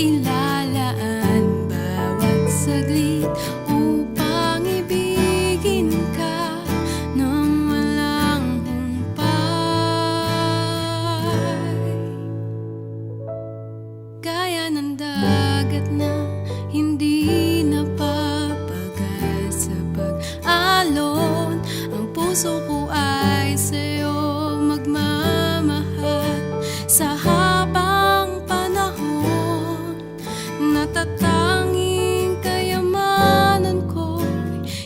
Ilalaan bawat saglit upang ibigin ka nang walang humpay. Gaya ng dagat na hindi napapagal sa pag-alon, ang puso ko ay sa'yo magmamahal sa habang panahon. Natatanging kayamanan ko,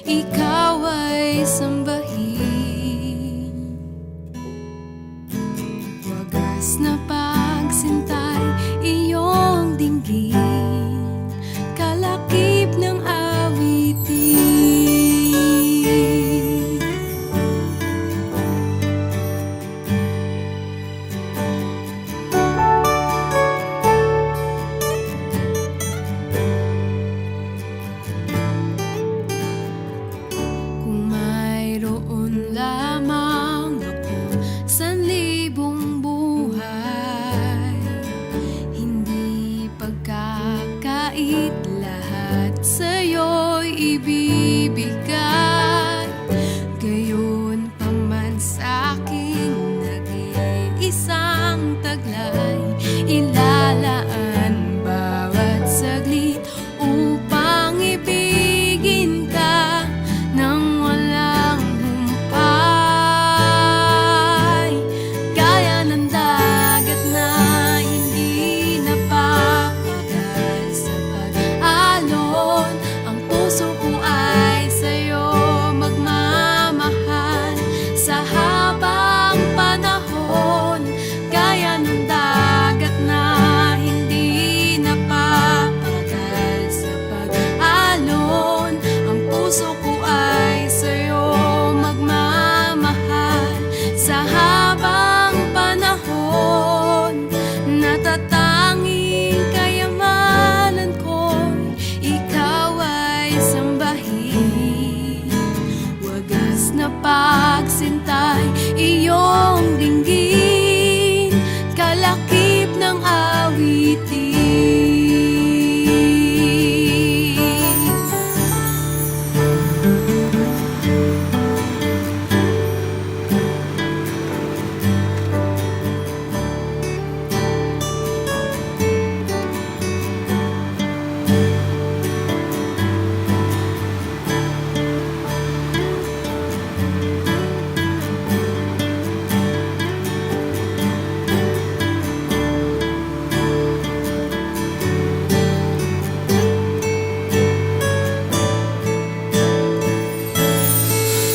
ikaw ay sambahin. Wagas na pagsintay, iyong dinggin, kalakip ng awitin. Kung mayroon lamang ako sanlibong buhay, hindi pagkakait, lahat sa'yo'y ibibigay. Gayon pa man sa'king nag-iisang taglay, ilalaan bawat saglit upang ibigin ka nang walang humpay. Gaya ng dagat na hindi napapagal sa pag-alon, ang puso ko ay sa'yo magmamahal sa habang panahon. Gaya ng dagat na hindi napapagal sa pag-alon, ang puso ko ay sa'yo magmamahal sa habang panahon. Natatanging kayamanan ko'y ikaw ay sambahin. Wagas na pagsintay, iyong dinggin, kalakip ng awitin.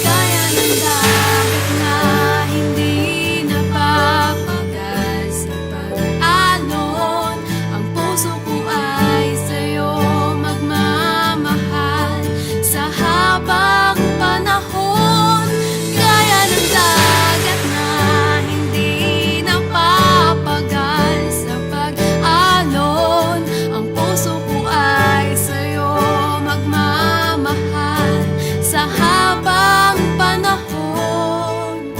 Gaya ng dagat na hindi napapagal sa pag-alon, ang puso ko ay sa'yo magmamahal sa habang panahon. Gaya ng dagat na hindi napapagal sa pag-alon, ang puso ko ay sa'yo magmamahal sa habang panahon.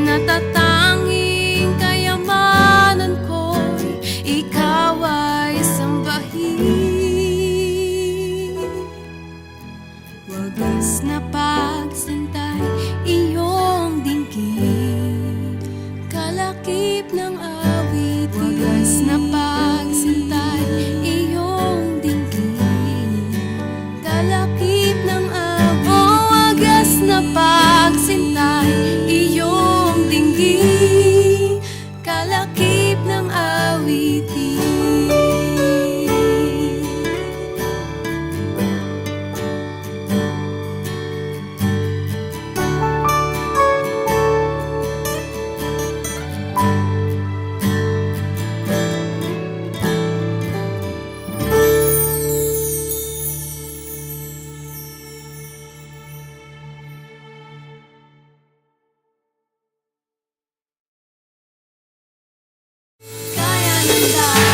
Natatanging kayamanan ko'y ikaw ay sambahin. Wagas na pagsintay, iyong dinggin, kalakip ng awitin. Wagas na pagsintay, iyong dinggin, kalakip ng awitin. Oh, wagas na pagsintay, iyong dinggin, kalakip ng awitin. handa